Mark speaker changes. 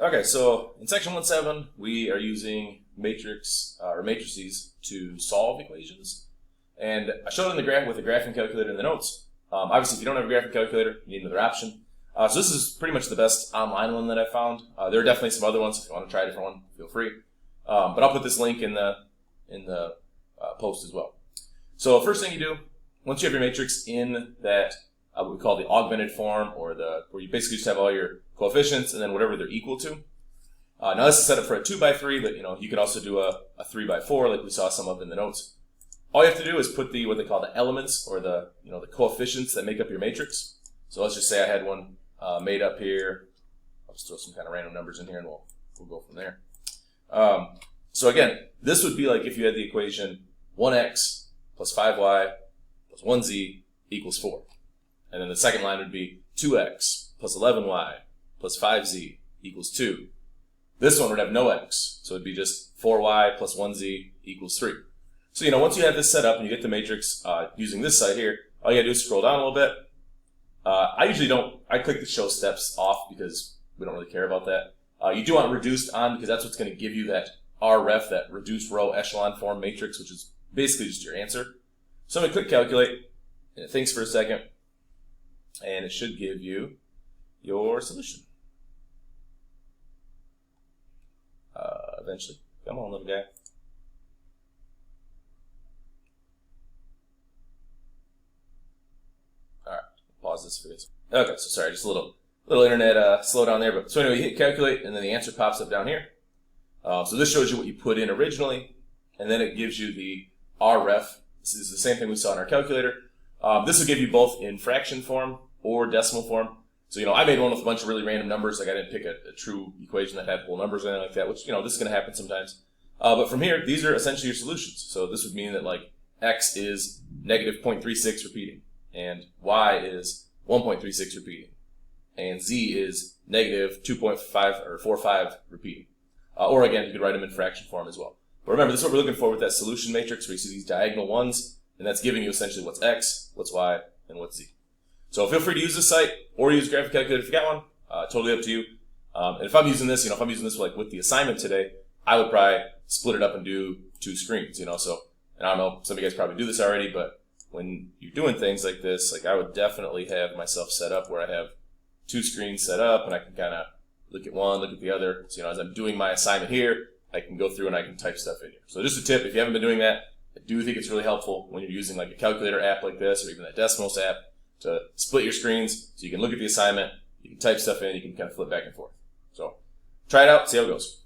Speaker 1: Okay, so in section 1.7, we are using matrices to solve equations. And I showed it in the graph with the graphing calculator in the notes. Obviously, if you don't have a graphing calculator, you need another option. So this is pretty much the best online one that I found. There are definitely some other ones. If you want to try a different one, feel free. But I'll put this link in the post as well. So first thing you do, once you have your matrix in that what we call the augmented form, or where you basically just have all your coefficients and then whatever they're equal to. Now this is set up for a 2x3, but you could also do a 3x4 like we saw some of in the notes. All you have to do is put what they call the elements, or the coefficients that make up your matrix. So let's just say I had one made up here. I'll just throw some kind of random numbers in here and we'll go from there. So again, this would be like if you had the equation 1x plus 5y plus 1z equals 4. And then the second line would be 2x plus 11y plus 5z equals 2. This one would have no x, so it'd be just 4y plus 1z equals 3. So, once you have this set up and you get the matrix using this side here, all you gotta do is scroll down a little bit. I click the show steps off because we don't really care about that. You do want reduced on because that's what's gonna give you that RREF, that reduced row echelon form matrix, which is basically just your answer. So I'm gonna click calculate, and it thinks for a second, and it should give you your solution. Eventually. Come on, little guy. Alright, pause this for this. Okay, so sorry, just a little internet slowdown there. But so anyway, you hit calculate, and then the answer pops up down here. So this shows you what you put in originally, and then it gives you the RREF. This is the same thing we saw in our calculator. This will give you both in fraction form or decimal form. So, I made one with a bunch of really random numbers. Like I didn't pick a true equation that had whole numbers in it like that, which, this is going to happen sometimes. But from here, these are essentially your solutions. So this would mean that x is negative 0.36 repeating, and y is 1.36 repeating, and z is negative 2.5 or 4.5 repeating. Or again, you could write them in fraction form as well. But remember, this is what we're looking for with that solution matrix, where you see these diagonal ones, and that's giving you essentially what's x, what's y, and what's z. So feel free to use this site or use Graphic Calculator if you got one. Totally up to you. And if I'm using this, if I'm using this with the assignment today, I would probably split it up and do 2 screens. So, and I don't know, some of you guys probably do this already, but when you're doing things like this, I would definitely have myself set up where I have 2 screens set up, and I can kind of look at one, look at the other. So, as I'm doing my assignment here, I can go through and I can type stuff in here. So just a tip, if you haven't been doing that, I do think it's really helpful when you're using a calculator app like this, or even that Decimals app, to split your screens so you can look at the assignment, you can type stuff in, you can kind of flip back and forth. So try it out, see how it goes.